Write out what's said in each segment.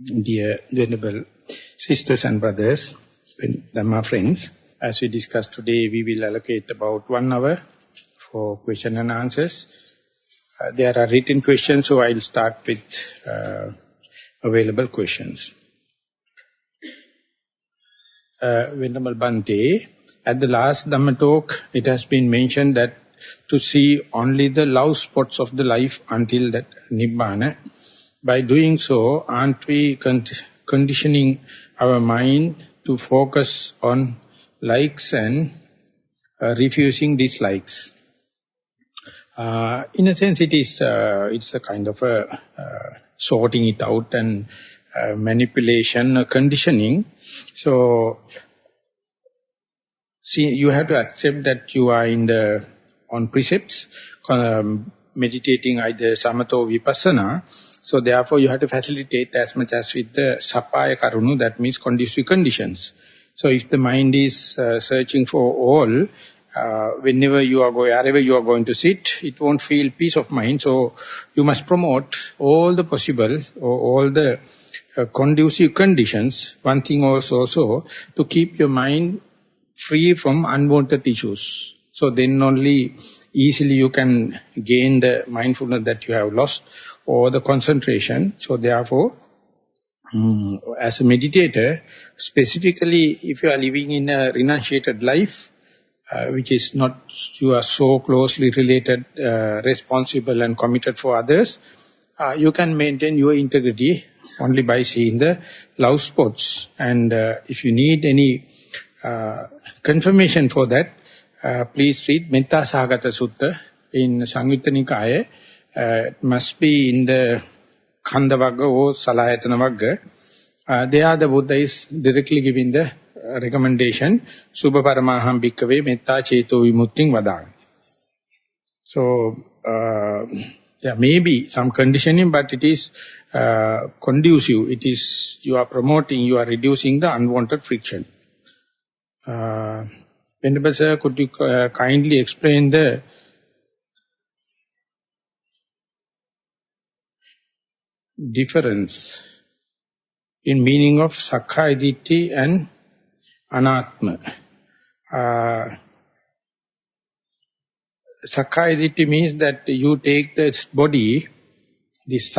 Dear Venerable Sisters and Brothers, Dhamma friends, as we discussed today, we will allocate about 1 hour for question and answers. There are written questions, so I'll start with available questions. Venerable Bhante, at the last Dhamma talk, it has been mentioned that to see only the love spots of the life until that Nibbana. By doing so, aren't we conditioning our mind to focus on likes and refusing dislikes? In a sense, it's a kind of a sorting it out and manipulation, conditioning. So, see, you have to accept that you are on precepts, meditating either samatha or vipassana. So therefore, you have to facilitate as much as with the sapaya karunu, that means conducive conditions. So if the mind is searching for all, wherever you are going to sit, it won't feel peace of mind. So you must promote all the possible, or all the conducive conditions. One thing also to keep your mind free from unwanted issues. So then only easily you can gain the mindfulness that you have lost, or the concentration. So therefore, as a meditator, specifically if you are living in a renunciated life, which is not, you are so closely related, responsible and committed for others, you can maintain your integrity only by seeing the love spots. And if you need any confirmation for that, please read Metta Sahagata Sutta in Samyutta Nikaya. It must be in the Khanda Vagga or Salayatana Vagga. There the Buddha is directly giving the recommendation, Subha Paramaham Bhikkhave Metta Cheto Vimutting Vadana. So, there may be some conditioning, but it is conducive. It is, you are promoting, you are reducing the unwanted friction. Venerable Sir, could you kindly explain the difference in meaning of Sakkaya Ditthi and Anatma? Sakkaya Ditthi means that you take this body, this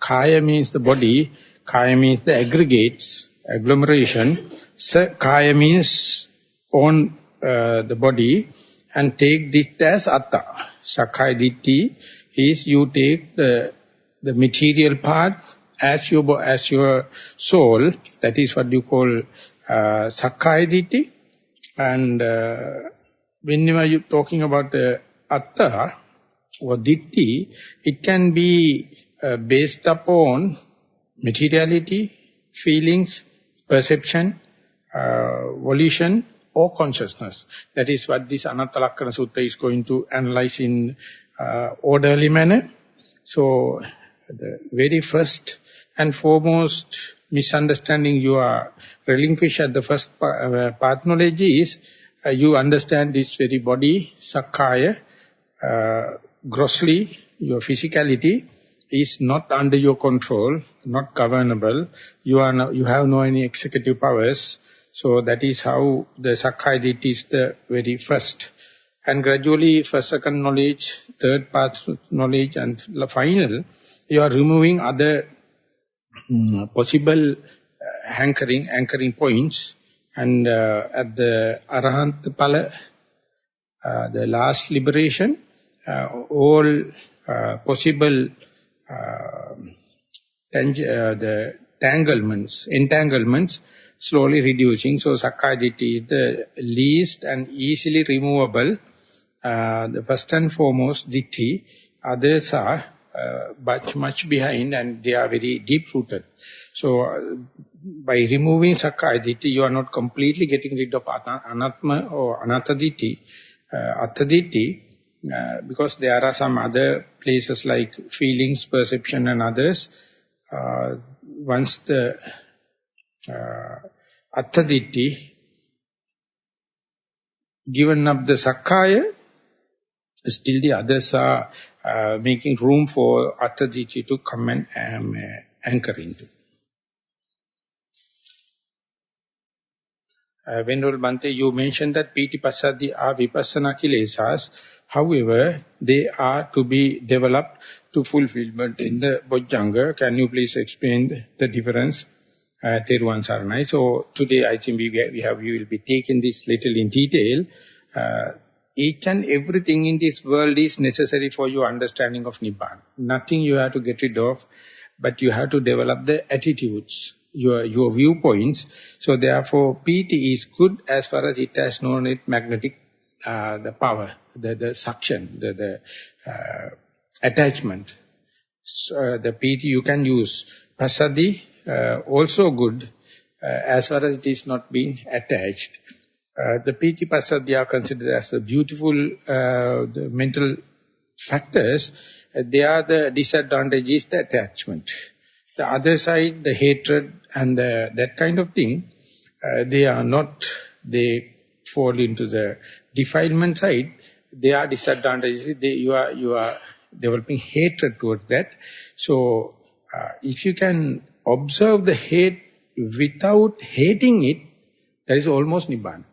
Kaya means the body, Kaya means the aggregates, agglomeration, Kaya means own the body, and take this as Atta. Sakkaya Ditthi is you take the material part as your soul. That is what you call Sakkaya Ditthi. And whenever you're talking about the Atta or Ditthi, it can be based upon materiality, feelings, perception, volition, or consciousness. That is what this Ananta Lakkana Sutta is going to analyze in orderly manner. So, the very first and foremost misunderstanding you are relinquish at the first path knowledge is, you understand this very body, Sakkaya, grossly, your physicality is not under your control, not governable. You have no any executive powers. So that is how the Sakkaya Ditthi is the very first. And gradually, first, second knowledge, third path knowledge, and the final, you are removing other possible anchoring points. And at the Arahant Pala, the last liberation, all possible the entanglements slowly reducing. So Sakkaya Ditthi is the least and easily removable, the first and foremost Ditthi. Others are much behind, and they are very deep-rooted. So by removing Sakkaya Ditthi, you are not completely getting rid of Anatma or Anatta Ditthi, Atta Ditthi, because there are some other places like feelings, perception and others. Once the Atta Ditthi given up the Sakkaya, still the others are making room for Atta Ditthi to come and anchor into. Venerable Bhante, you mentioned that Piti Passaddhi are Vipassana Kilesas. However, they are to be developed to fulfillment in the Bojjhanga. Can you please explain the difference? Thero and Saranai. So today I think we will be taking this little in detail. Each and everything in this world is necessary for your understanding of Nibbana. Nothing you have to get rid of, but you have to develop the attitudes, your viewpoints. So therefore, PT is good as far as it has known it magnetic, the power, the suction, the attachment. So, the PT you can use. Passaddhi, also good as far as it is not being attached. The Piti Passaddhi are considered as the beautiful the mental factors. They are the disadvantages, the attachment. The other side, the hatred and that kind of thing, they are not, they fall into the defilement side. They are disadvantages. You are developing hatred towards that. So, if you can observe the hate without hating it, that is almost Nibbana.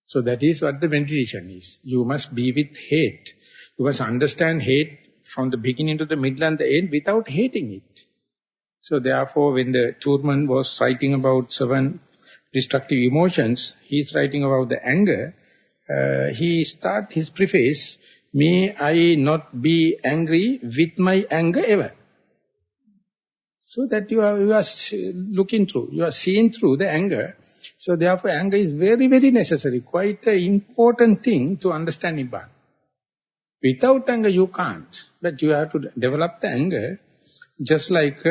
So that is what the meditation is. You must be with hate. You must understand hate from the beginning to the middle and the end without hating it. So therefore, when the Churman was writing about 7 destructive emotions, he is writing about the anger. He starts his preface, may I not be angry with my anger ever. So that you are looking through, you are seeing through the anger. So therefore anger is very, very necessary, quite an important thing to understand Nibbana. Without anger you can't, but you have to develop the anger just like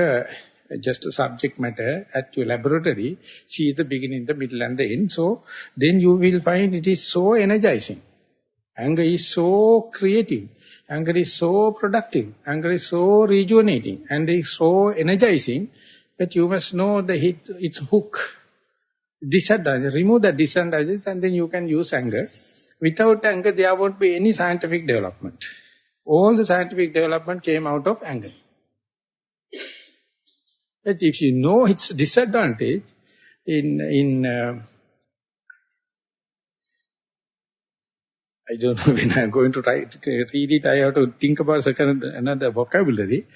just a subject matter at your laboratory. See the beginning, the middle and the end. So then you will find it is so energizing. Anger is so creative. Anger is so productive. Anger is so rejuvenating. Anger is so energizing that you must know its hook. Disadvantage. Remove the disadvantages and then you can use anger. Without anger, there won't be any scientific development. All the scientific development came out of anger. But if you know its disadvantage, I don't know when I'm going to try to read it, I have to think about another vocabulary.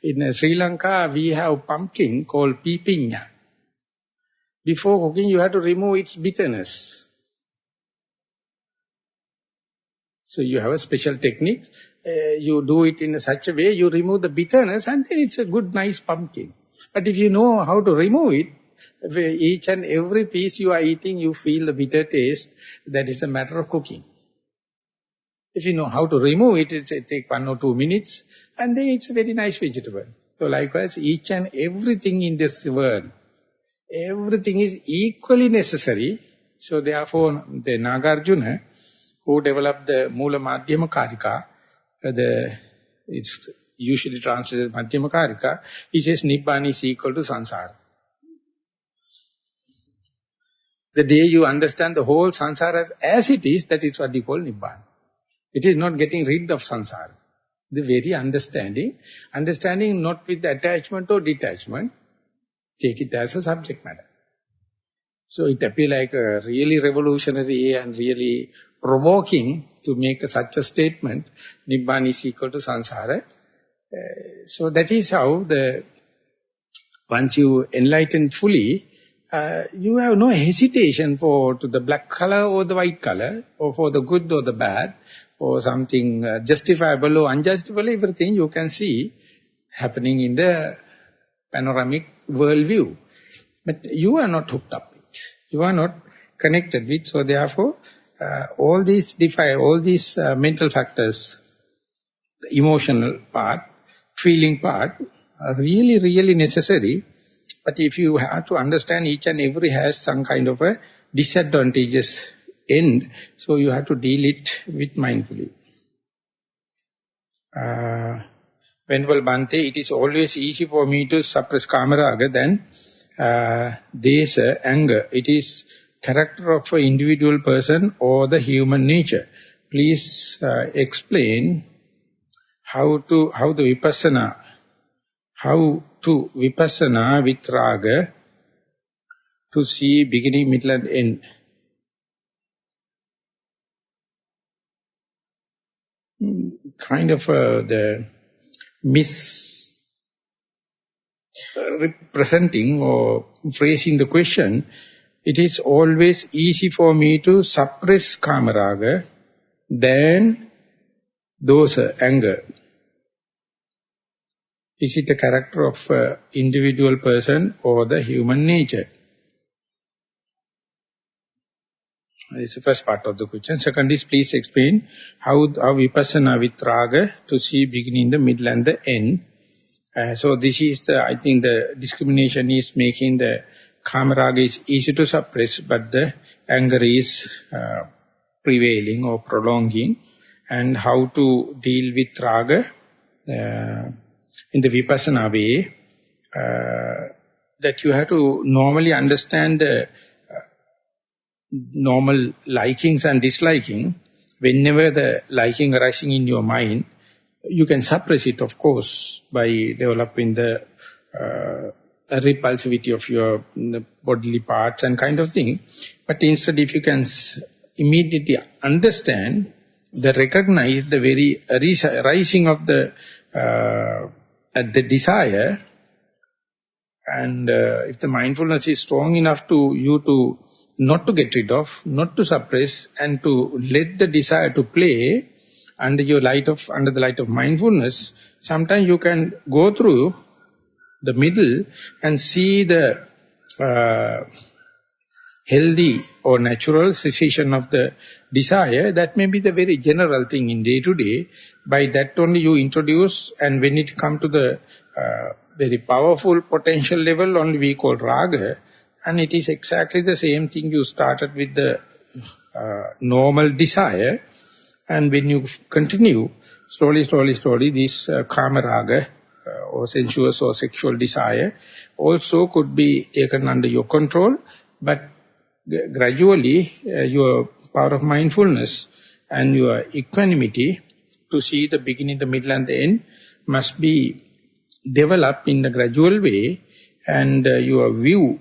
In Sri Lanka, we have pumpkin called pipinya. Before cooking, you have to remove its bitterness. So you have a special technique. You do it in such a way, you remove the bitterness and then it's a good, nice pumpkin. But if you know how to remove it, each and every piece you are eating, you feel the bitter taste. That is a matter of cooking. If you know how to remove it, it takes 1 or 2 minutes, and then it's a very nice vegetable. So likewise, each and everything in this world, everything is equally necessary. So therefore, the Nagarjuna, who developed the Mula Madhyama Karika, it's usually translated as Madhyama Karika, he says Nibbana is equal to Sansara. The day you understand the whole Sansara as it is, that is what you call Nibbana. It is not getting rid of samsara. The very understanding not with attachment or detachment, take it as a subject matter. So it appears like a really revolutionary and really provoking to make such a statement, Nibbana is equal to samsara. So that is how once you enlighten fully, you have no hesitation to the black color or the white color, or for the good or the bad, or something justifiable or unjustifiable, everything you can see happening in the panoramic worldview. But you are not hooked up with, you are not connected with, so therefore all these mental factors, the emotional part, feeling part, are really, really necessary. But if you have to understand each and every has some kind of a disadvantageous end, so you have to deal it with mindfully. Venerable Bhante, it is always easy for me to suppress kamaraga than desa, anger. It is character of an individual person or the human nature. Please explain how the vipassana, how to vipassana with raga to see beginning, middle and end. Kind of the misrepresenting or phrasing the question, it is always easy for me to suppress kamaraga than dosa, anger. Is it a character of individual person or the human nature? This is the first part of the question. Second is, please explain how vipassana with raga to see beginning, the middle and the end. So this is the, I think the discrimination is making the kamaraga is easy to suppress, but the anger is prevailing or prolonging. And how to deal with raga in the vipassana way, that you have to normally understand the normal likings and disliking. Whenever the liking arising in your mind, you can suppress it, of course, by developing the repulsivity of your bodily parts and kind of thing. But instead, if you can immediately understand, recognize the very rising of the desire, and if the mindfulness is strong enough to you to not to get rid of, not to suppress, and to let the desire to play under the light of mindfulness, sometimes you can go through the middle and see the healthy or natural cessation of the desire. That may be the very general thing in day to day. By that only you introduce, and when it comes to the very powerful potential level, only we call raga, and it is exactly the same thing. You started with the normal desire, and when you continue, slowly, this kama raga or sensuous or sexual desire also could be taken under your control, but gradually your power of mindfulness and your equanimity to see the beginning, the middle and the end must be developed in a gradual way, and your view,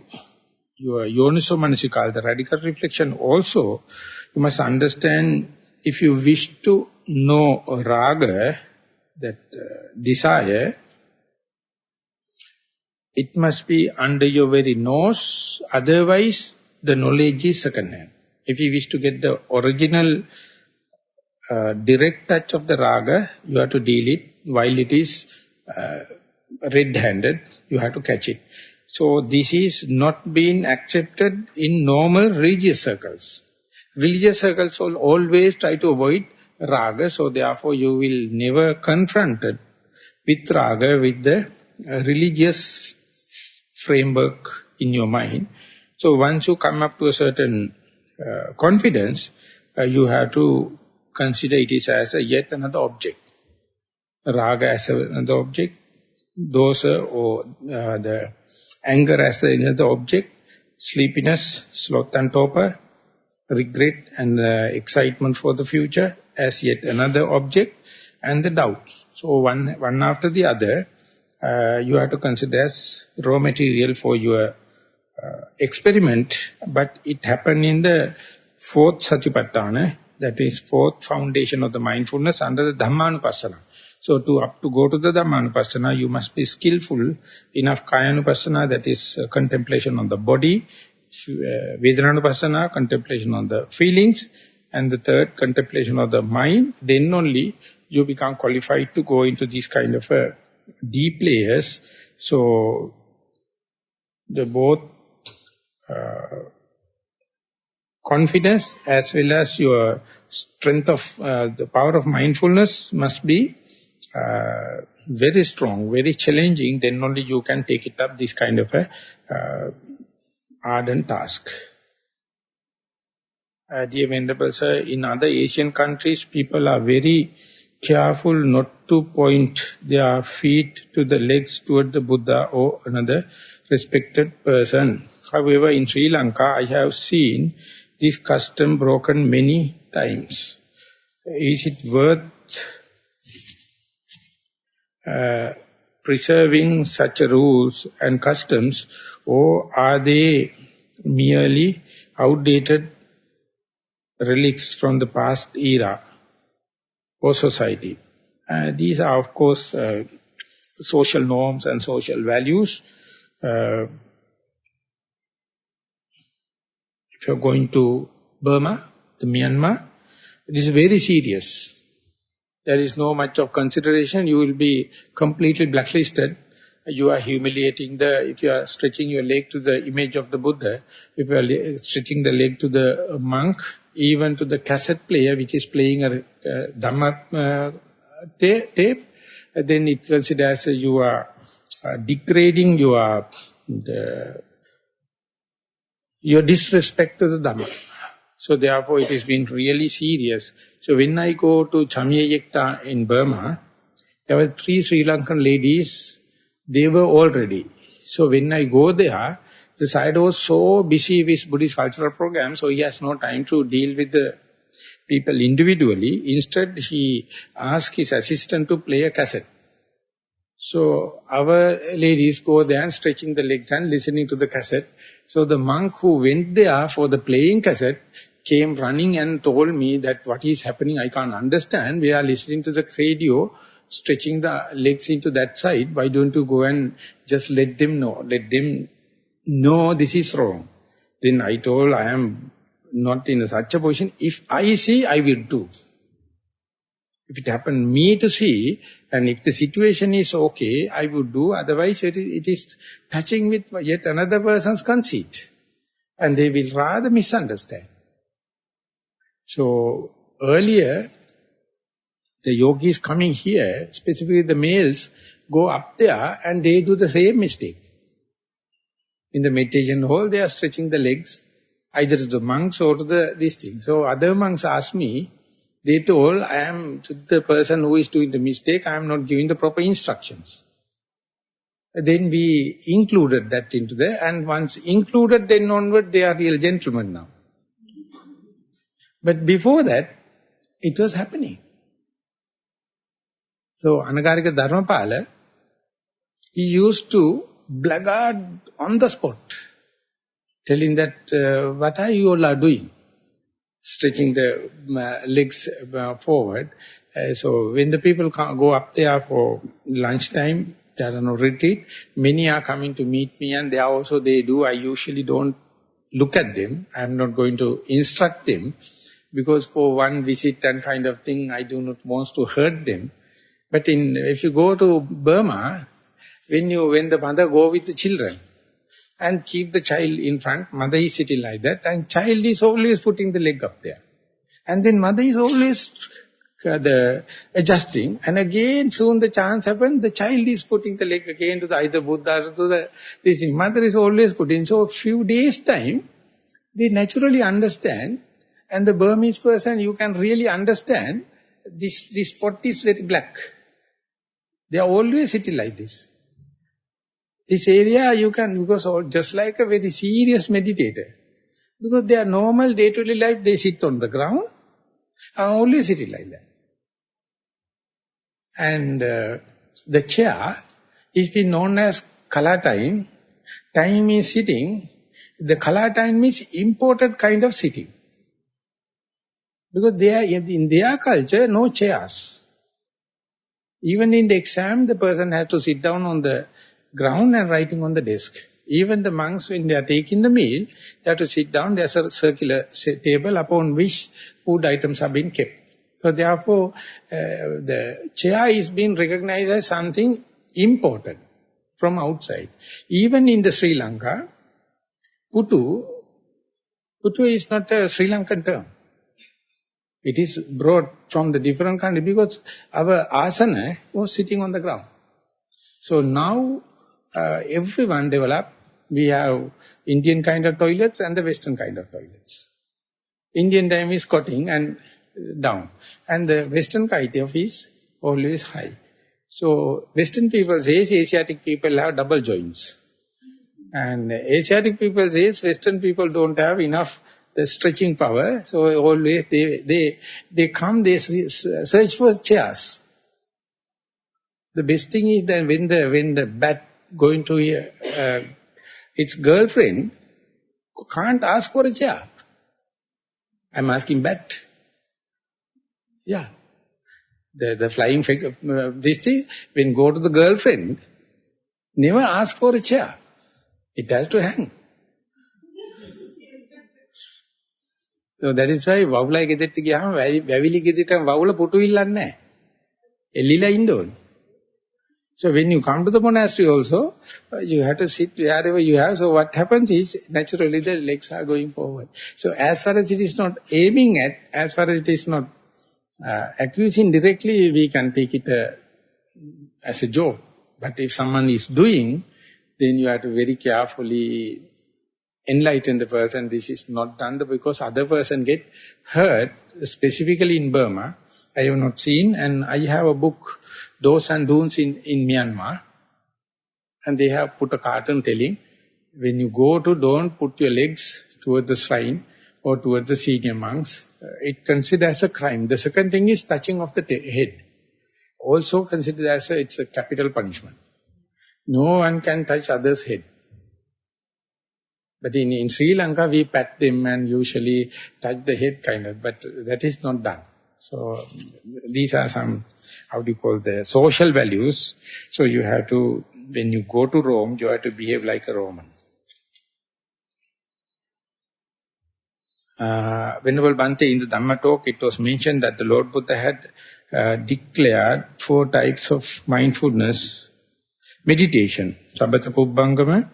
your yoniso manasikal, the radical reflection also, you must understand, if you wish to know raga, that desire, it must be under your very nose, otherwise the knowledge is second-hand. If you wish to get the original direct touch of the raga, you have to deal it while it is red-handed, you have to catch it. So this is not being accepted in normal religious circles. Religious circles will always try to avoid raga, so therefore you will never confronted with raga with the religious framework in your mind. So once you come up to a certain confidence, you have to consider it is as a yet another object. Raga as another object, dosa or the anger as another object, sleepiness, sloth and torpor, regret and excitement for the future as yet another object, and the doubts. So one after the other, you have to consider as raw material for your experiment, but it happened in the fourth satipatthana, that is fourth foundation of the mindfulness under the Dhammanupassana. So to go to the Dhammanupassana, you must be skillful enough. Kayanupassana, that is contemplation on the body, Vedananupassana, contemplation on the feelings, and the third, contemplation of the mind. Then only you become qualified to go into these kind of deep layers. So the both confidence as well as your strength of the power of mindfulness must be very strong, very challenging. Then only you can take it up, this kind of a ardent task. Dear Venerable Sir, in other Asian countries, people are very careful not to point their feet to the legs toward the Buddha or another respected person. However, in Sri Lanka, I have seen this custom broken many times. Is it worth preserving such rules and customs, or are they merely outdated relics from the past era or society? These are, of course, social norms and social values. If you're going to Burma, to Myanmar, it is very serious. There is no much of consideration. You will be completely blacklisted. You are humiliating if you are stretching your leg to the image of the Buddha, if you are stretching the leg to the monk, even to the cassette player which is playing a Dhamma tape, then it considers you are degrading your disrespect to the Dhamma. So therefore it has been really serious. So when I go to Chamyayekta in Burma, there were 3 Sri Lankan ladies, they were all ready. So when I go there, the Sayadaw was so busy with Buddhist cultural program, so he has no time to deal with the people individually. Instead, he asked his assistant to play a cassette. So our ladies go there and stretching the legs and listening to the cassette. So the monk who went there for the playing cassette came running and told me that what is happening, I can't understand. We are listening to the radio, stretching the legs into that side. Why don't you go and just let them know? Let them know this is wrong. Then I told, I am not in such a position. If I see, I will do. If it happened me to see, and if the situation is okay, I would do. Otherwise, it is touching with yet another person's conceit. And they will rather misunderstand. So, earlier, the yogis coming here, specifically the males, go up there and they do the same mistake. In the meditation hall, they are stretching the legs, either to the monks or to this thing. So, other monks asked me, they told, I am to the person who is doing the mistake, I am not giving the proper instructions. Then we included that into there, and once included, then onward, they are real gentlemen now. But before that, it was happening. So, Anagarika Dharmapala, he used to blackguard on the spot, telling that, what are you all are doing? Stretching the legs forward. So when the people go up there for lunchtime, there are no retreat, many are coming to meet me, and they do. I usually don't look at them. I am not going to instruct them, because for one visit and kind of thing, I do not want to hurt them. But if you go to Burma, when the mother go with the children, and keep the child in front, mother is sitting like that, and child is always putting the leg up there. And then mother is always adjusting, and again soon the chance happens, the child is putting the leg again to the either Buddha or to this thing. Mother is always putting. So a few days time, they naturally understand, and the Burmese person, you can really understand, this spot is very black. They are always sitting like this. This area you can, because just like a very serious meditator, because their normal day-to-day life, they sit on the ground, and always sitting like that. And the chair is been known as kala time. Time is sitting. The kala time means imported kind of sitting. Because in their culture, no chairs. Even in the exam, the person has to sit down on the ground and writing on the desk. Even the monks, when they are taking the meal, they have to sit down. There's a circular table upon which food items are being kept. So therefore, the chair is being recognized as something important from outside. Even in the Sri Lanka, putu is not a Sri Lankan term. It is brought from the different country, because our asana was sitting on the ground. So now, everyone developed. We have Indian kind of toilets and the Western kind of toilets. Indian time is squatting and down. And the Western kind of is always high. So Western people say Asiatic people have double joints. And Asiatic people say Western people don't have enough the stretching power. So always they come, they search for chairs. The best thing is that when the bat going to its girlfriend, can't ask for a chair. I'm asking bat. Yeah. The flying figure, this thing, when go to the girlfriend, never ask for a chair. It has to hang. So that is why වවුලයි ගෙදරට ගියාම වැවිලි ගෙදරට වවුල පුටු ඉල්ලන්නේ නැහැ. එල්ලිලා ඉන්න ඕනේ. So when you come to the monastery also, you have to sit wherever you have. So what happens is, naturally the legs are going forward. So as far as it is not aiming at, as far as it is not accusing directly, we can take it as a joke. But if someone is doing, then you have to very carefully enlighten the person. This is not done because other person get hurt, specifically in Burma. I have not seen, and I have a book, Do's and Don'ts in Myanmar. And they have put a cartoon telling, when you go to, don't put your legs towards the shrine or towards the senior monks. It considered as a crime. The second thing is touching of the head. Also considered as it's a capital punishment. No one can touch others' head. But in Sri Lanka, we pat them and usually touch the head kind of, but that is not done. So these are some, how do you call, the social values. So you have to, when you go to Rome, you have to behave like a Roman. Venerable Bhante, in the Dhamma talk, it was mentioned that the Lord Buddha had declared 4 types of mindfulness meditation. Sabbata Pubbangama,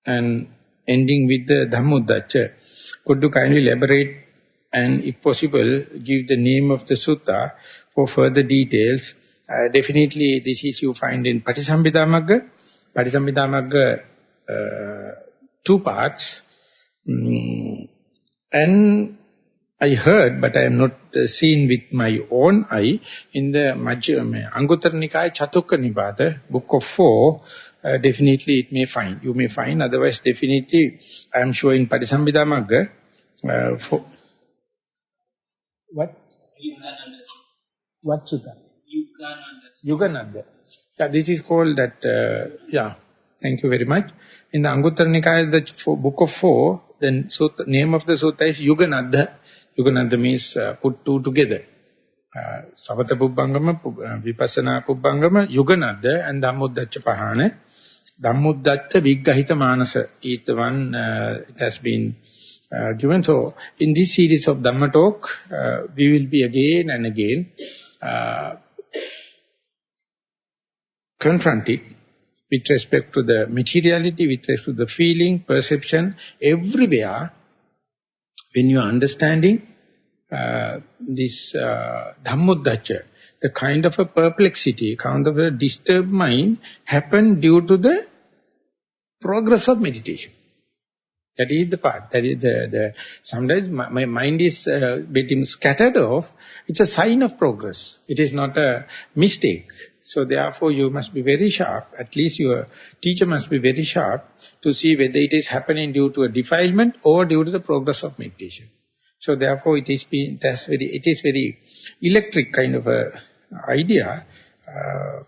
and ending with the Dhammuddacca. Could you kindly elaborate and, if possible, give the name of the sutta for further details? Definitely, this is you find in Patisambhida Magga. Patisambhida Magga, 2 parts. And I heard, but I have not seen with my own eye, in the Anguttara Nikaya Chatukka Nipada, book of 4, definitely it may find. You may find, otherwise definitely, I am sure in Patisambhida Magga, what? What sutta? Yugananda. Yeah, this is called that, yeah, thank you very much. In the Anguttara Nikaya, the book of 4, then sutta, name of the sutta is Yugananda. Yugananda means put 2 together. Savatha Pubbangama, Vipassana Pubbangama, Yugananda, and Dhammuddacca Pahana. Dhammuddacca Viggahita Manasa is the one it has been given. So, in this series of Dhamma talk, we will be again and again confronted with respect to the materiality, with respect to the feeling, perception, everywhere. When you are understanding this Dhammuddacca, the kind of a perplexity, kind of a disturbed mind happened due to the progress of meditation. That is the part. That is sometimes my mind is getting scattered off. It's a sign of progress. It is not a mistake. So therefore you must be very sharp. At least your teacher must be very sharp to see whether it is happening due to a defilement or due to the progress of meditation. So therefore it is very electric kind of a idea,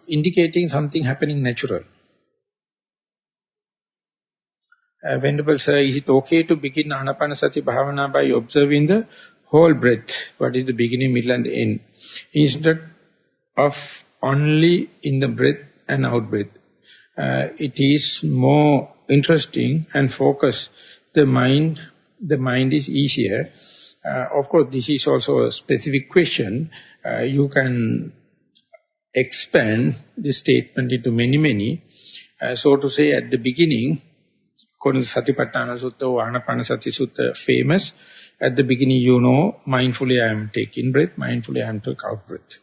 indicating something happening natural. Venerable Sir, is it okay to begin Anapanasati Bhavana by observing the whole breath? What is the beginning, middle and end? Instead of only in the breath and out breath. It is more interesting and focus the mind is easier. Of course, this is also a specific question. You can expand this statement into many. So to say, at the beginning, according to Satipatthana Sutta or Anapanasati Sutta, famous, at the beginning you know, mindfully I am taking breath, mindfully I am taking out breath.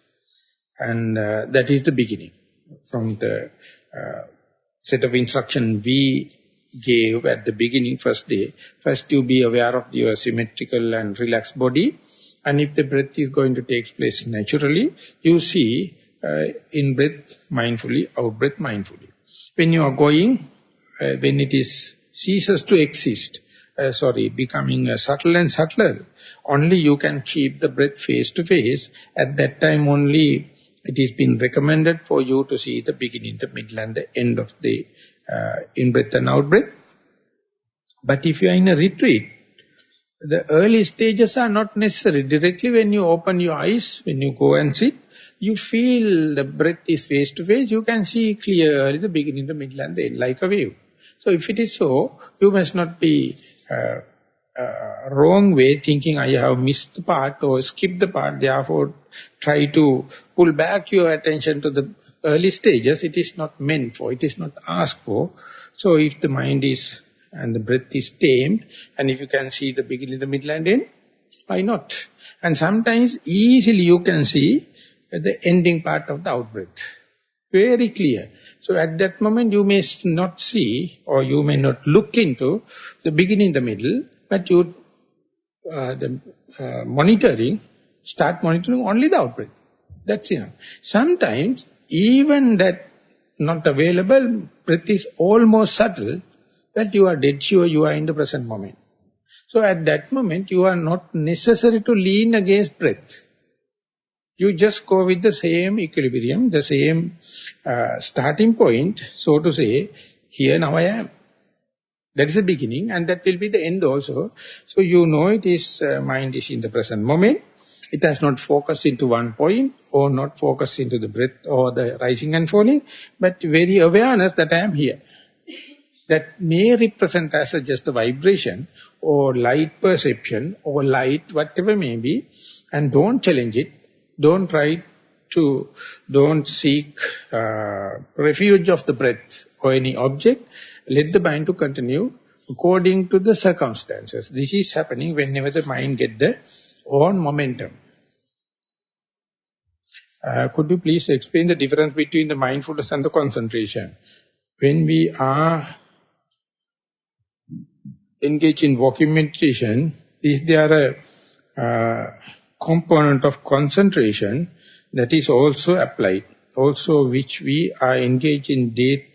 And that is the beginning. From the set of instruction we gave at the beginning, first day, first you be aware of your symmetrical and relaxed body. And if the breath is going to take place naturally, you see in breath mindfully, out breath mindfully. When you are going, when it is ceases to exist, becoming subtle and subtler, only you can keep the breath face to face. At that time only It has been recommended for you to see the beginning, the middle and the end of the in-breath and out-breath. But if you are in a retreat, the early stages are not necessary. Directly when you open your eyes, when you go and sit, you feel the breath is face to face, you can see clearly the beginning, the middle and the end, like a wave. So if it is so, you must not be wrong way thinking I have missed the part or skipped the part, therefore try to pull back your attention to the early stages. It is not meant for, it is not asked for. So if the mind is and the breath is tamed, and if you can see the beginning, the middle and end, why not? And sometimes easily you can see the ending part of the out-breath. Very clear. So at that moment you may not see or you may not look into the beginning, the middle, but you start monitoring only the out-breath. That's enough. Sometimes even that not available, breath is almost subtle, that you are dead sure you are in the present moment. So at that moment you are not necessary to lean against breath. You just go with the same equilibrium, the same starting point, so to say, here now I am. That is the beginning and that will be the end also. So you know it is, mind is in the present moment. It has not focused into one point or not focused into the breath or the rising and falling, but very awareness that I am here. That may represent as just a vibration or light perception or light, whatever may be, and don't challenge it. Don't seek refuge of the breath or any object. Let the mind to continue according to the circumstances. This is happening whenever the mind gets the own momentum. Could you please explain the difference between the mindfulness and the concentration? When we are engaged in walking meditation, is there a component of concentration that is also applied, also which we are engaged in daily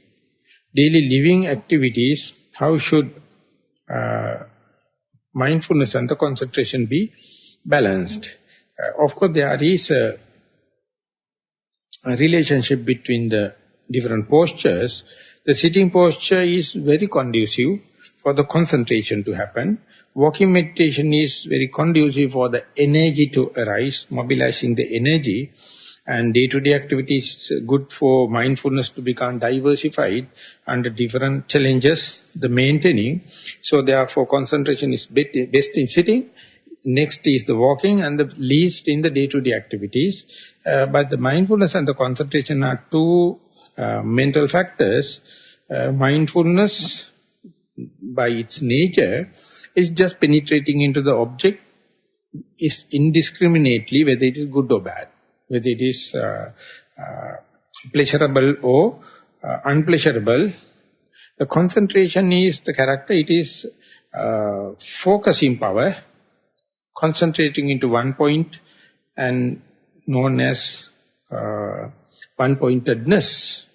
living activities? How should mindfulness and the concentration be balanced? Of course, there is a relationship between the different postures. The sitting posture is very conducive for the concentration to happen. Walking meditation is very conducive for the energy to arise, mobilizing the energy. And day-to-day activities good for mindfulness to become diversified under different challenges, the maintaining. So therefore concentration is best in sitting. Next is the walking and the least in the day-to-day activities. But the mindfulness and the concentration are two mental factors. Mindfulness by its nature is just penetrating into the object is indiscriminately, whether it is good or bad, whether it is pleasurable or unpleasurable. The concentration is the character, it is focusing power, concentrating into one point and known as one-pointedness.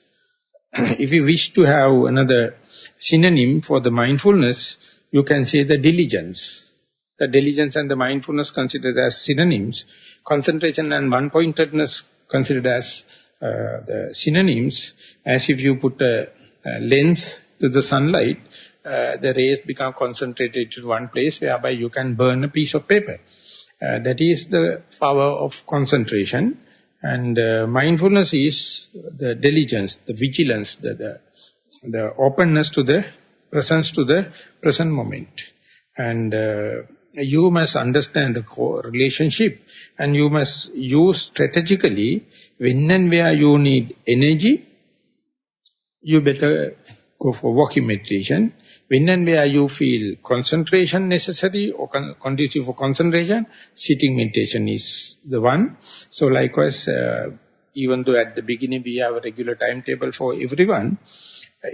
If you wish to have another synonym for the mindfulness, you can say the diligence. The diligence and the mindfulness considered as synonyms. Concentration and one-pointedness considered as the synonyms. As if you put a lens to the sunlight, the rays become concentrated to one place, whereby you can burn a piece of paper. That is the power of concentration. And mindfulness is the diligence, the vigilance, the openness to the presence to the present moment. And you must understand the relationship, and you must use strategically when and where you need energy, you better go for walking meditation. When and where you feel concentration necessary or conducive for concentration, sitting meditation is the one. So likewise, even though at the beginning we have a regular timetable for everyone,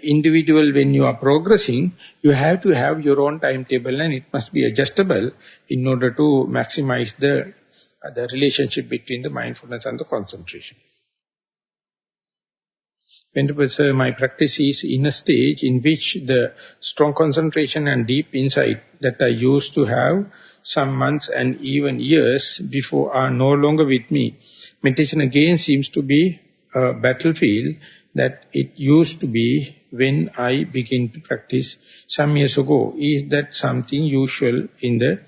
individual when you are progressing, you have to have your own timetable and it must be adjustable in order to maximize the relationship between the mindfulness and the concentration. Venerable Sir, my practice is in a stage in which the strong concentration and deep insight that I used to have some months and even years before are no longer with me. meditation again seems to be a battlefield that it used to be when I began to practice some years ago. Is that something usual in the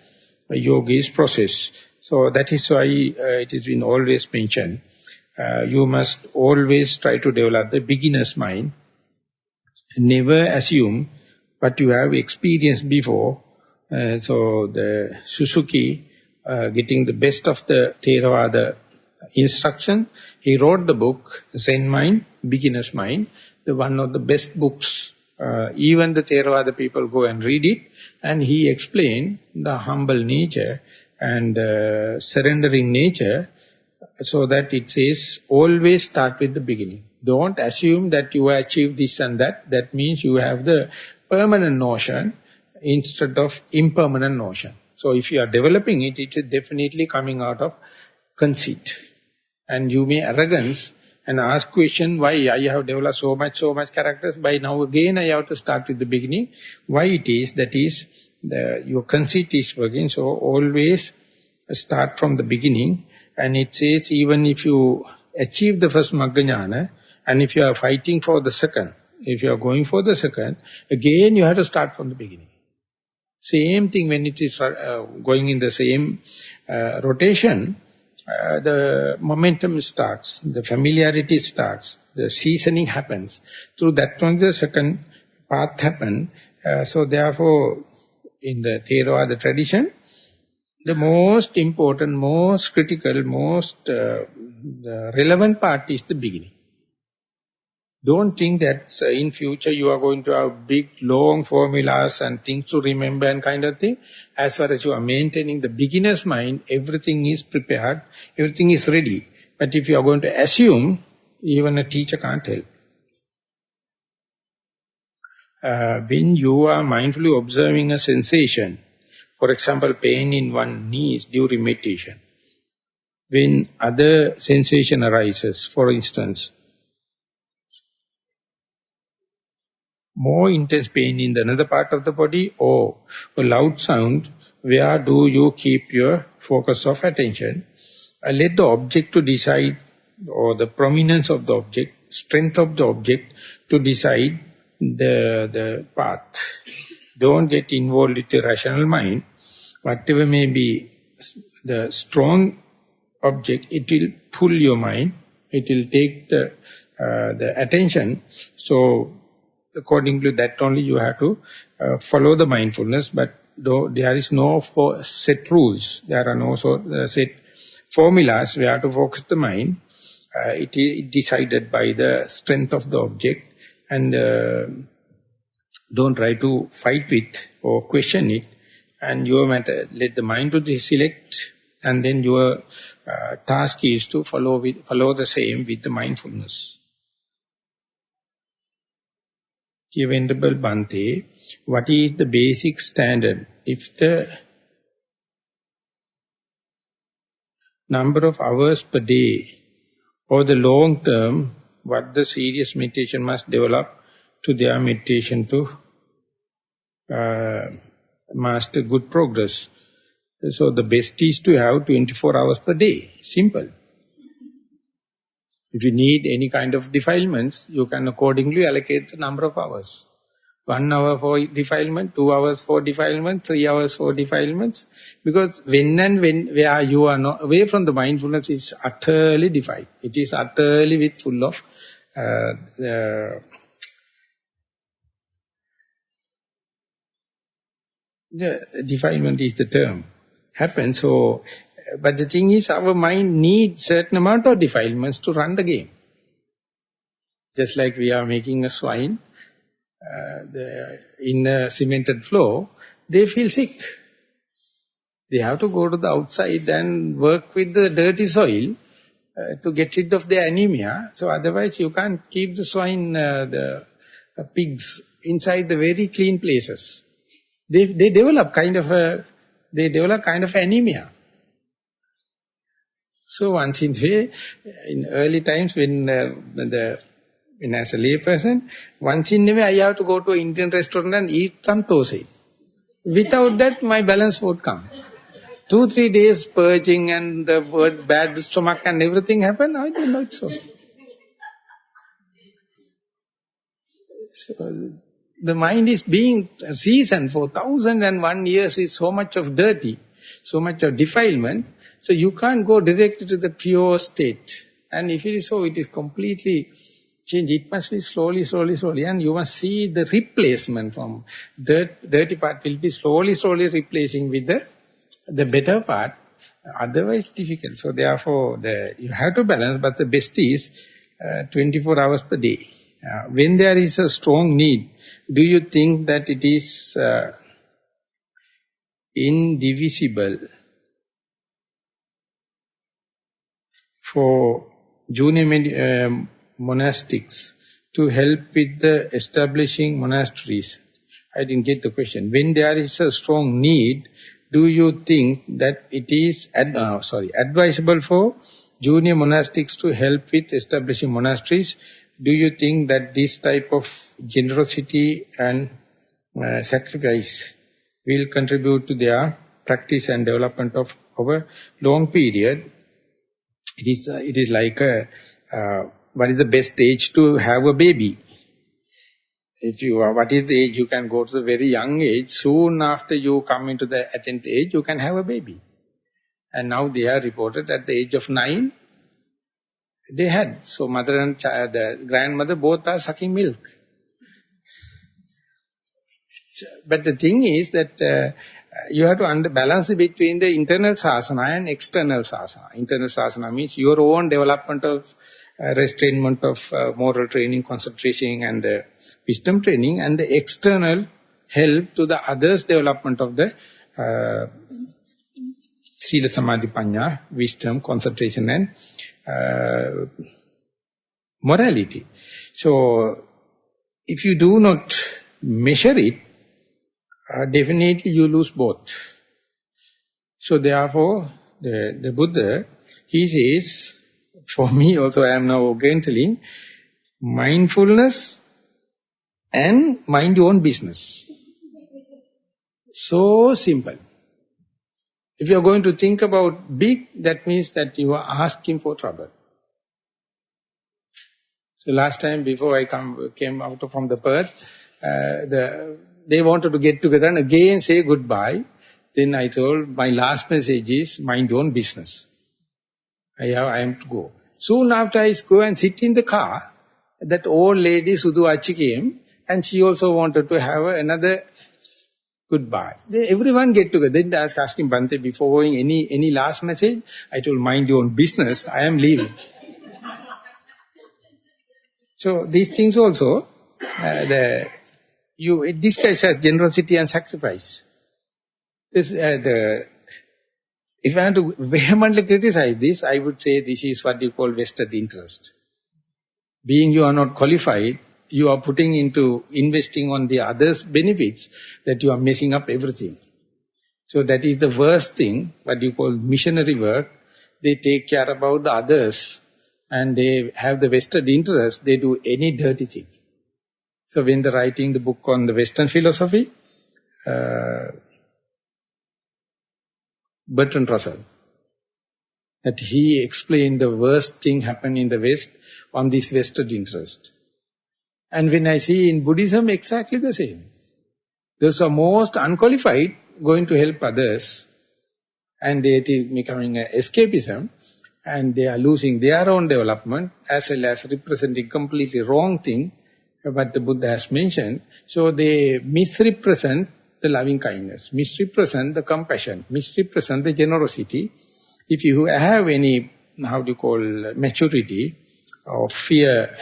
yogi's process? So that is why it has been always mentioned. You must always try to develop the beginner's mind. Never assume what you have experienced before. So the Suzuki, getting the best of the Theravada instruction, he wrote the book, Zen Mind, Beginner's Mind, the one of the best books. Even the Theravada people go and read it, and he explained the humble nature and surrendering nature, so that it says, always start with the beginning. Don't assume that you achieve this and that. That means you have the permanent notion instead of impermanent notion. So if you are developing it, it is definitely coming out of conceit. And you may arrogance and ask question, why I have developed so much characters, by now again I have to start with the beginning. Why it is, that is, your conceit is working, so always start from the beginning. And it says, even if you achieve the first Magga Jnana, and if you are fighting for the second, if you are going for the second, again you have to start from the beginning. Same thing when it is going in the same rotation, the momentum starts, the familiarity starts, the seasoning happens. Through that one, the second path happens. So therefore, in the Theravada tradition, the most important, most critical, most the relevant part is the beginning. Don't think that in future you are going to have big, long formulas and things to remember and kind of thing. As far as you are maintaining the beginner's mind, everything is prepared, everything is ready. But if you are going to assume, even a teacher can't help. When you are mindfully observing a sensation, for example, pain in one knee is during meditation. When other sensation arises, for instance, more intense pain in another part of the body or a loud sound, where do you keep your focus of attention? Let the object to decide, or the prominence of the object, strength of the object to decide the path. Don't get involved with the rational mind. Whatever may be the strong object, it will pull your mind, it will take the attention. So according to that only you have to follow the mindfulness, but there is no set rules, there are no set formulas where to focus the mind. It is decided by the strength of the object, and don't try to fight with or question it, and your matter, let the mind to select, and then your task is to follow the same with the mindfulness. Dear Venerable Bhante, what is the basic standard? If the number of hours per day or the long term, what the serious meditation must develop to their meditation to master good progress. So the best is to have 24 hours per day. Simple. If you need any kind of defilements, you can accordingly allocate the number of hours. 1 hour for defilement, 2 hours for defilement, 3 hours for defilements. Because where you are not away from the mindfulness is utterly defiled. It is utterly full of the defilement is the term. Happens. So, but the thing is, our mind needs certain amount of defilements to run the game. Just like we are making a swine in a cemented floor, they feel sick. They have to go to the outside and work with the dirty soil to get rid of their anemia. So otherwise you can't keep the swine, the pigs inside the very clean places. They develop kind of anemia. So once in early times when as a lay person, once in a way I have to go to an Indian restaurant and eat some thosai. Without that my balance won't come. 2-3 days purging and the word bad stomach and everything happened, I don't know it's so. So the mind is being seasoned for 1001 years with so much of dirty, so much of defilement, so you can't go directly to the pure state. And if it is so, it is completely changed. It must be slowly, slowly, slowly. And you must see the replacement from dirty part will be slowly, slowly replacing with the better part. Otherwise difficult. So therefore, you have to balance, but the best is 24 hours per day. When there is a strong need, do you think that it is indivisible for junior monastics to help with the establishing monasteries? I didn't get the question. When there is a strong need, do you think that it is advisable for junior monastics to help with establishing monasteries? Do you think that this type of generosity and sacrifice will contribute to their practice and development of over long period? It is like what is the best age to have a baby? If you are, what is the age you can go to the very young age? Soon after you come into the adult age, you can have a baby. And now they are reported at the age of 9, they had. So mother and the grandmother both are sucking milk. But the thing is that you have to balance between the internal sasana and external sasana. Internal sasana means your own development of restrainment of moral training, concentration and wisdom training, and the external help to the others' development of the Sila Samadhi Panya, wisdom, concentration and morality. So, if you do not measure it, definitely you lose both. So therefore, the Buddha, he says, for me also I am now again telling, mindfulness and mind your own business. So simple. If you are going to think about big, that means that you are asking for trouble. So last time before I came out from the Perth, they wanted to get together and again say goodbye. Then I told, my last message is, mind your own business. I am to go. Soon after I go and sit in the car, that old lady Sudhu Achi came and she also wanted to have another goodbye. Everyone get together. Then I was asking Bhante before going any last message. I told, mind your own business, I am leaving. So these things also, it disguises as generosity and sacrifice. If I want to vehemently criticize this, I would say this is what you call vested interest. Being you are not qualified, you are putting into investing on the others' benefits, that you are messing up everything. So that is the worst thing, what you call missionary work. They take care about the others and they have the vested interest, they do any dirty thing. So when they're writing the book on the Western philosophy, Bertrand Russell, that he explained the worst thing happen in the West on this vested interest. And when I see in Buddhism, exactly the same. Those are most unqualified going to help others, and they are becoming escapism, and they are losing their own development as well as representing completely wrong thing what the Buddha has mentioned. So they misrepresent the loving kindness, misrepresent the compassion, misrepresent the generosity. If you have any, maturity or fear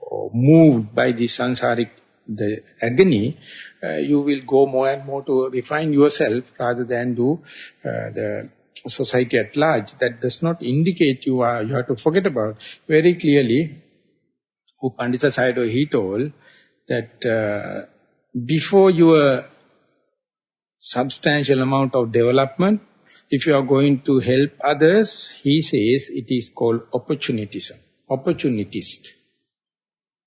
or moved by the samsaric, the agony, you will go more and more to refine yourself rather than do the society at large. That does not indicate you have to forget about. Very clearly, Pandita Sayadaw, he told that before your substantial amount of development, if you are going to help others, he says it is called opportunism, opportunist,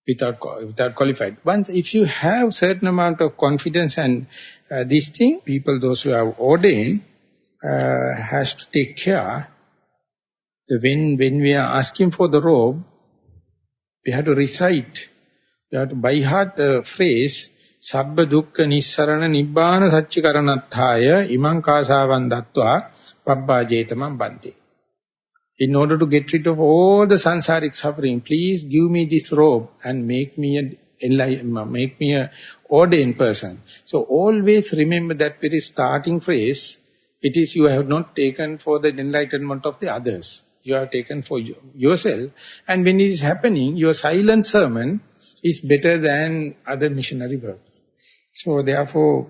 without qualified. Once, if you have certain amount of confidence and this thing, people, those who have ordained, has to take care. When we are asking for the robe, we have to recite, we have to by heart the phrase, Sabba dukkha Nissarana nibbana satchikaranathaya imam kāsāvan dattva pabbājetamam bante. In order to get rid of all the sansaric suffering, please give me this robe and make me a ordained person. So always remember that very starting phrase, it is you have not taken for the enlightenment of the others. You have taken for yourself. And when it is happening, your silent sermon is better than other missionary work. So therefore,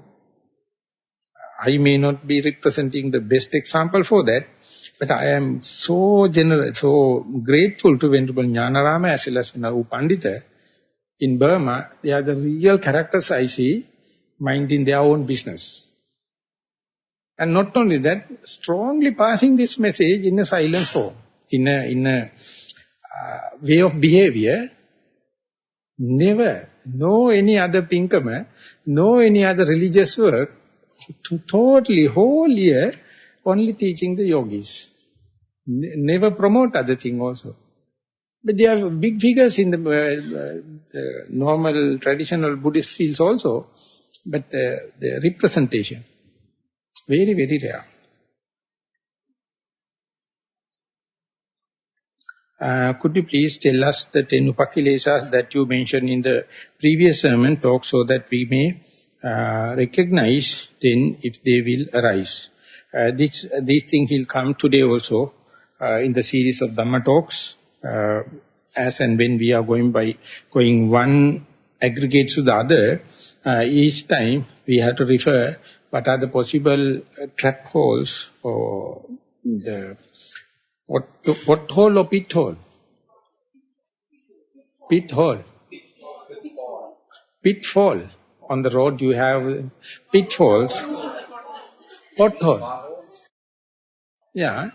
I may not be representing the best example for that, but I am so generous, so grateful to Venerable Jnanarama as well as Naru Pandita in Burma. They are the real characters I see, minding their own business. And not only that, strongly passing this message in a silent form, in a way of behavior. Never, no any other pinkamer, no any other religious work, totally, whole year, only teaching the yogis. Never promote other thing also. But they are big figures in the normal, traditional Buddhist fields also, but the representation, very, very rare. Could you please tell us the 10 upakilesas that you mentioned in the previous sermon talk so that we may recognize then if they will arise? These things will come today also in the series of Dhamma talks, as and when we are going one aggregate to the other, each time we have to refer what are the possible trap holes or the pothole or pit hole? Pit hole. Pitfall. On the road you have pitfalls. Pothole. Yeah.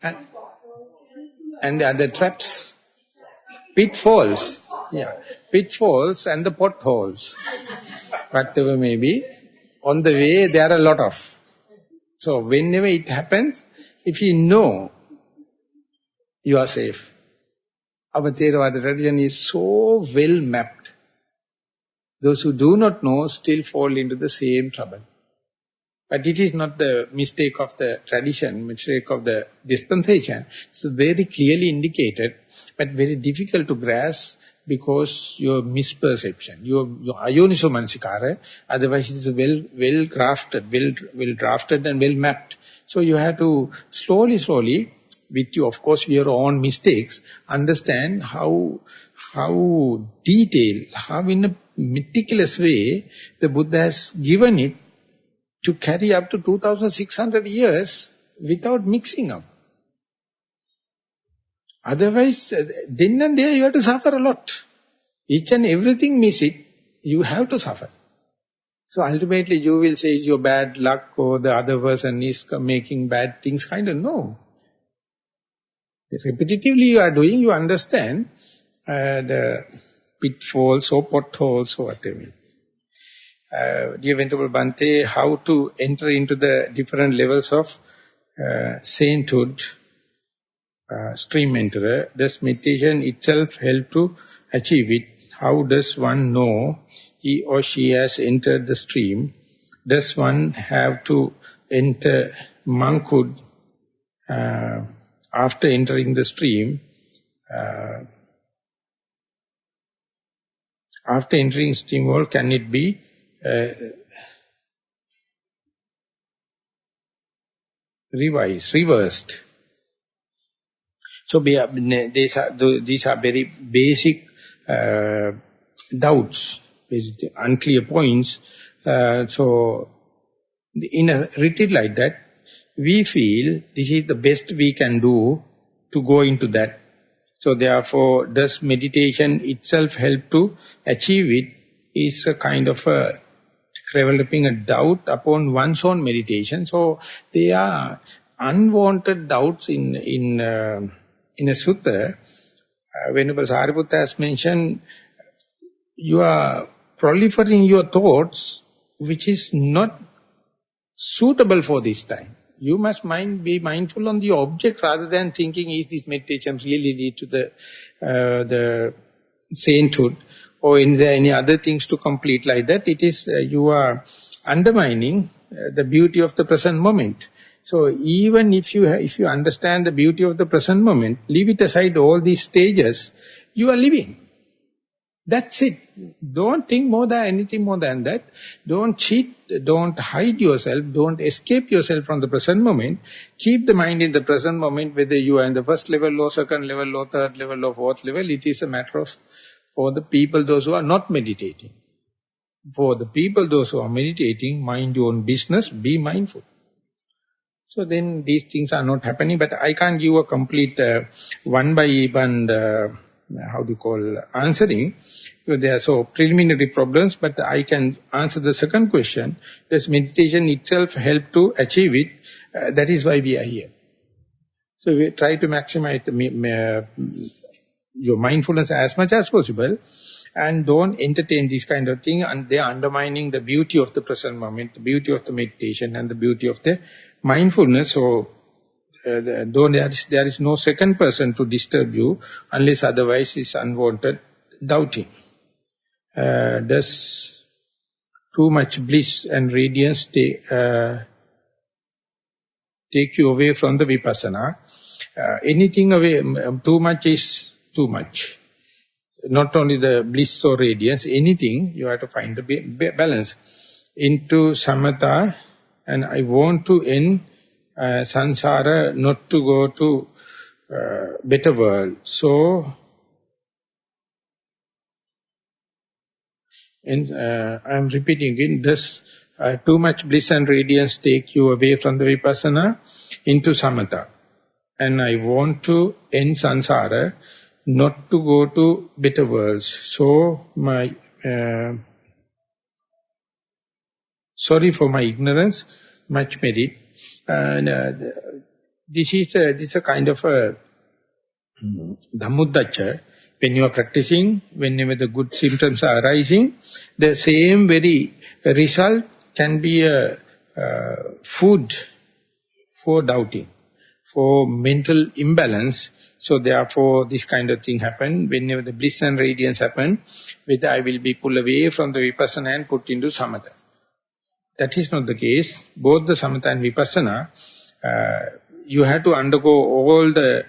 And the other traps. Pitfalls. Yeah. Pitfalls and the potholes. Whatever may be. On the way there are a lot of. So whenever it happens, if you know, you are safe. Our Theravada tradition is so well mapped. Those who do not know still fall into the same trouble. But it is not the mistake of the tradition, mistake of the dispensation. It's very clearly indicated, but very difficult to grasp because your misperception, your ayoniso manasikara, otherwise it is well drafted and well mapped. So you have to slowly, with you, of course, your own mistakes, understand how detailed, how in a meticulous way the Buddha has given it to carry up to 2,600 years without mixing up. Otherwise, then and there you have to suffer a lot. Each and everything miss it, you have to suffer. So ultimately you will say it's your bad luck or the other person is making bad things, kind of, no. Repetitively you are doing, you understand the pitfalls or potholes or whatever. Dear Venerable Bhante, how to enter into the different levels of sainthood, stream enterer? Does meditation itself help to achieve it? How does one know he or she has entered the stream? Does one have to enter monkhood after entering the stream? After entering stream wall, can it be reversed? So these are very basic doubts, basically unclear points. So in a retreat like that, we feel this is the best we can do to go into that. So therefore, does meditation itself help to achieve it? Is a kind of a developing a doubt upon one's own meditation. So they are unwanted doubts in a sutta. Venerable Sariputta has mentioned, you are proliferating your thoughts which is not suitable for this time. You must be mindful on the object rather than thinking, is this meditation really lead to the sainthood, or is there any other things to complete like that? It is, you are undermining the beauty of the present moment. So even if you understand the beauty of the present moment, leave it aside all these stages, you are living. That's it. Don't think anything more than that. Don't cheat, don't hide yourself, don't escape yourself from the present moment. Keep the mind in the present moment, whether you are in the first level or second level or third level or fourth level. It is a matter of, for the people, those who are not meditating. For the people, those who are meditating, mind your own business, be mindful. So then these things are not happening, but I can't give a complete one by one, answering. So there are so preliminary problems, but I can answer the second question. Does meditation itself help to achieve it? That is why we are here. So we try to maximize your mindfulness as much as possible, and don't entertain this kind of thing, and they are undermining the beauty of the present moment, the beauty of the meditation and the beauty of the mindfulness. So though there is no second person to disturb you, unless otherwise is unwanted doubting. Does too much bliss and radiance take you away from the vipassana? Anything away, too much is too much. Not only the bliss or radiance, anything, you have to find the balance. Into samatha, and I want to end samsara, not to go to better world. So, I am repeating again, does too much bliss and radiance take you away from the vipassana? Into samatha. And I want to end samsara, not to go to better worlds. So, sorry for my ignorance, much merit. And this is a kind of a Dhammuddacca. When you are practicing, whenever the good symptoms are arising, the same very result can be a food for doubting, for mental imbalance. So therefore, this kind of thing happen. Whenever the bliss and radiance happen, whether I will be pulled away from the vipassana and put into samatha. That is not the case. Both the samatha and vipassana, you have to undergo all the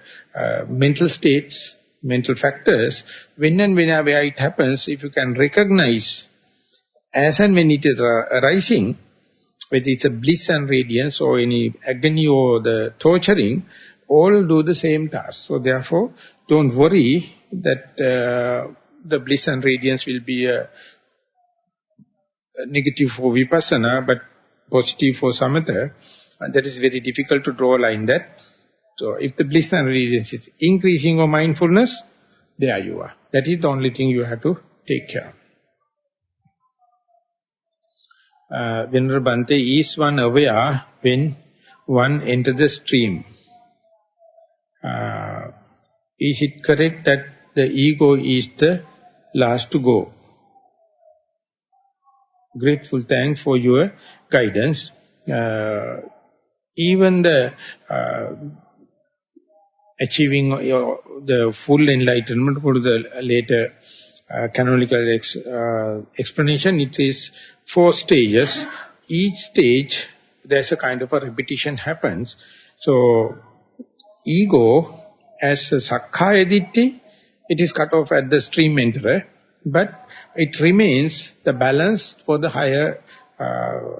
mental states, mental factors. When and whenever it happens, if you can recognize as and when it is arising, whether it's a bliss and radiance or any agony or the torturing, all do the same task. So therefore, don't worry that the bliss and radiance will be a negative for vipassana, but positive for samatha. And that is very difficult to draw a line that. So if the bliss and radiance is increasing your mindfulness, there you are. That is the only thing you have to take care of. Venerable Bhante, is one aware when one enters the stream? Is it correct that the ego is the last to go? Grateful thanks for your guidance. Even the achieving the full enlightenment, for the later canonical explanation, it is 4 stages. Each stage, there's a kind of a repetition happens. So, ego, as a sakkaya ditthi, it is cut off at the stream enterer, but it remains the balance for the higher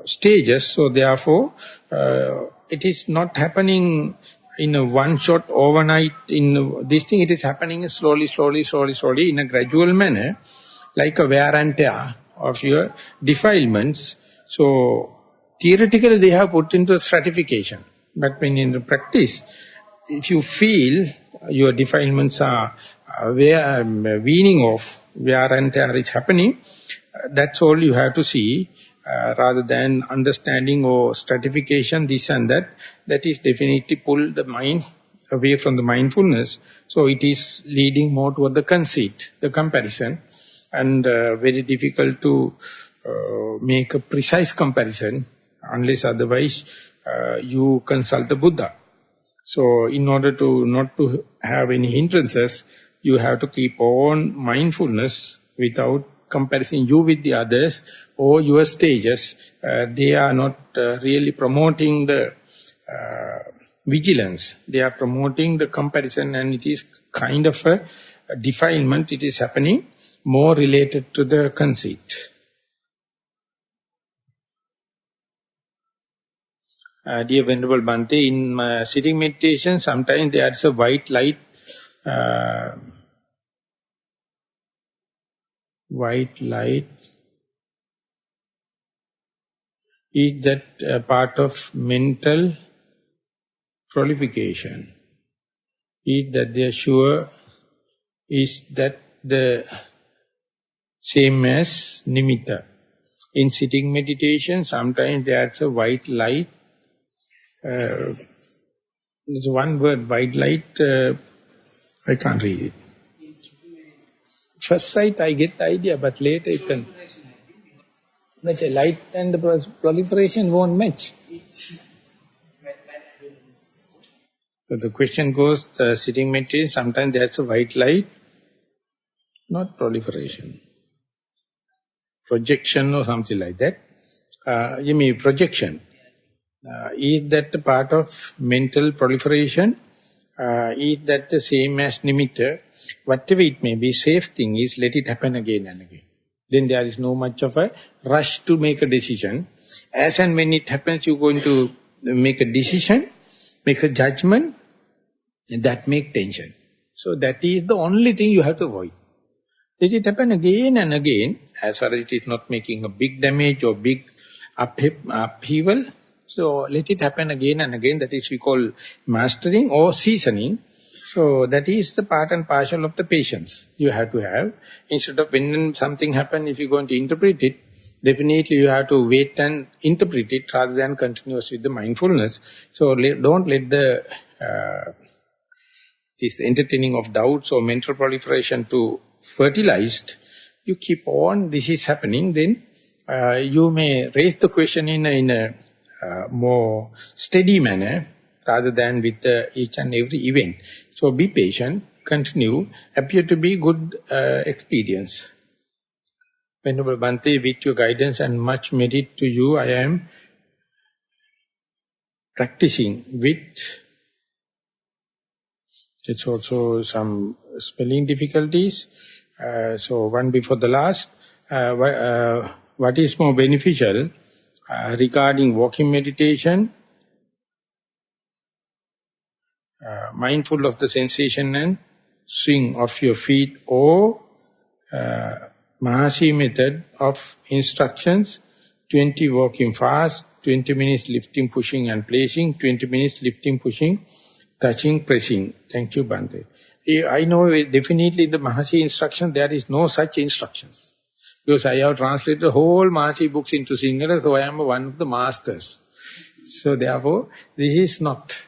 stages. So therefore, it is not happening in a one shot overnight. In this thing, it is happening slowly, in a gradual manner, like a wear and tear of your defilements. So theoretically, they have put into stratification, but when in the practice, if you feel your defilements are weaning off, wear and tear is happening, that's all you have to see, rather than understanding or stratification, this and that. That is definitely pull the mind away from the mindfulness. So it is leading more toward the conceit, the comparison, and very difficult to make a precise comparison, unless otherwise you consult the Buddha. So in order to not to have any hindrances, you have to keep on mindfulness without comparing you with the others or your stages. They are not really promoting the vigilance. They are promoting the comparison, and it is kind of a defilement. It is happening more related to the conceit. Dear Venerable Bhante, in sitting meditation, sometimes there is a white light. White light. Is that part of mental prolification? Is that they are sure? Is that the same as nimitta? In sitting meditation, sometimes there is a white light. There's one word, white light, I can't read it. First sight I get the idea, but later it can... But the light and the proliferation won't match. So the question goes, sitting meditation, sometimes there's a white light, not proliferation. Projection or something like that. You mean projection. Is that the part of mental proliferation? Is that the same as nimitta? Whatever it may be, safe thing is let it happen again and again. Then there is no much of a rush to make a decision. As and when it happens, you're going to make a decision, make a judgment, and that make tension. So that is the only thing you have to avoid. Let it happen again and again, as far as it is not making a big damage or big upheaval. So let it happen again and again. That is we call mastering or seasoning. So that is the part and parcel of the patience you have to have. Instead of when something happens, if you're going to interpret it, definitely you have to wait and interpret it rather than continuous with the mindfulness. So don't let the this entertaining of doubts or mental proliferation to fertilized. You keep on, this is happening, then you may raise the question in a more steady manner, rather than with each and every event. So be patient, continue, appear to be good experience. Venerable Bhante, with your guidance and much merit to you, I am practicing with, it's also some spelling difficulties, so one before the last. What is more beneficial regarding walking meditation, mindful of the sensation and swing of your feet, or Maha method of instructions, 20 walking fast, 20 minutes lifting, pushing and placing, 20 minutes lifting, pushing, touching, pressing. Thank you, Bhante. I know definitely the Mahasi instruction, there is no such instructions. Because I have translated the whole Mahasi books into Sinhala, so I am one of the masters. So therefore, this is not...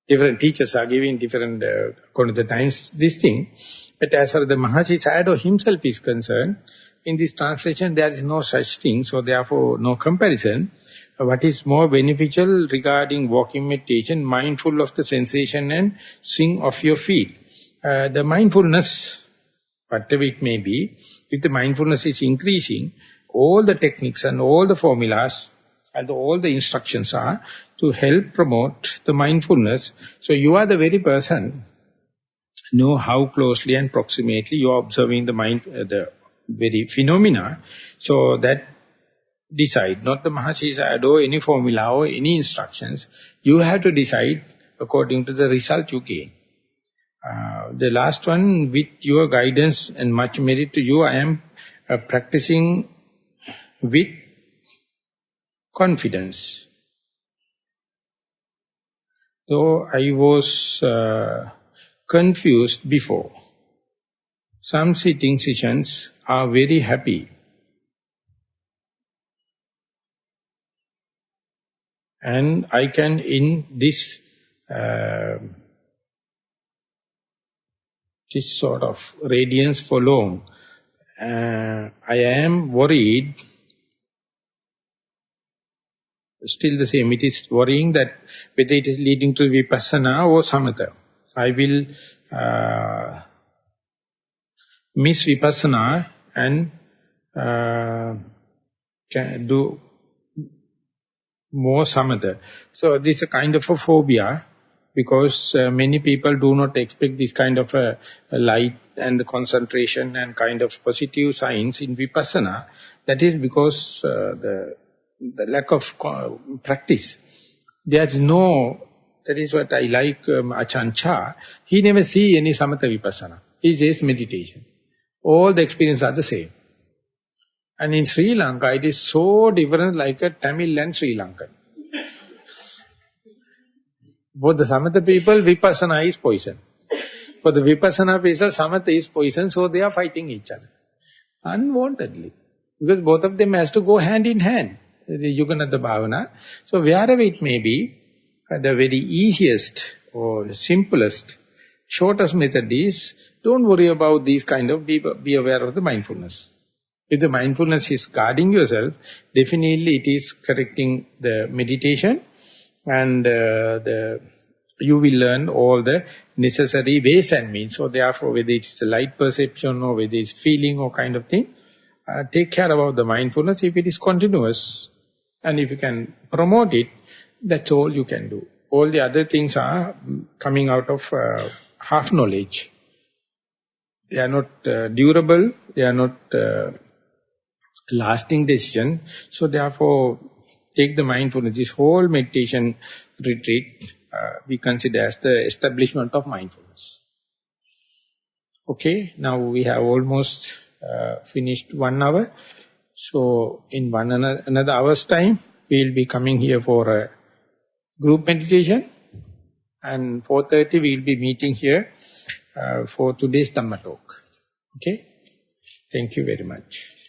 Different teachers are giving different, according to the times, this thing. But as far as the Mahasi Sayadaw himself is concerned, in this translation there is no such thing, so therefore no comparison. What is more beneficial regarding walking meditation, mindful of the sensation and swing of your feet. The mindfulness, whatever it may be, if the mindfulness is increasing, all the techniques and all the formulas and all the instructions are to help promote the mindfulness. So you are the very person, know how closely and proximately you are observing the mind, the very phenomena. So that decide, not the Mahasi Sayadaw, any formula or any instructions. You have to decide according to the result you gain. The last one, with your guidance and much merit to you, I am practicing with confidence. Though I was confused before. Some sitting sessions are very happy. And I can, in this this sort of radiance for long, I am worried still the same. It is worrying that whether it is leading to vipassana or samatha. I will miss vipassana and can do more samatha. So this is a kind of a phobia, because many people do not expect this kind of a light and the concentration and kind of positive signs in vipassana. That is because the lack of practice. There is no, that is what I like Ajahn Chah. He never see any samatha vipassana. He says meditation. All the experiences are the same. And in Sri Lanka, it is so different, like a Tamil and Sri Lankan. For the samatha people, vipassana is poison. For the vipassana people, samatha is poison, so they are fighting each other. Unwantedly. Because both of them has to go hand in hand. The Yuganatha Bhavana. So wherever it may be, the very easiest or simplest, shortest method is, don't worry about these kind of, be aware of the mindfulness. If the mindfulness is guarding yourself, definitely it is correcting the meditation, and you will learn all the necessary ways and means. So therefore, whether it's a light perception or whether it's feeling or kind of thing, take care about the mindfulness. If it is continuous and if you can promote it, that's all you can do. All the other things are coming out of half knowledge. They are not durable, they are not lasting decision. So therefore, take the mindfulness. This whole meditation retreat we consider as the establishment of mindfulness. Okay, now we have almost finished 1 hour. So in another hour's time, we will be coming here for a group meditation. And 4:30 we will be meeting here for today's Dhamma talk. Okay, thank you very much.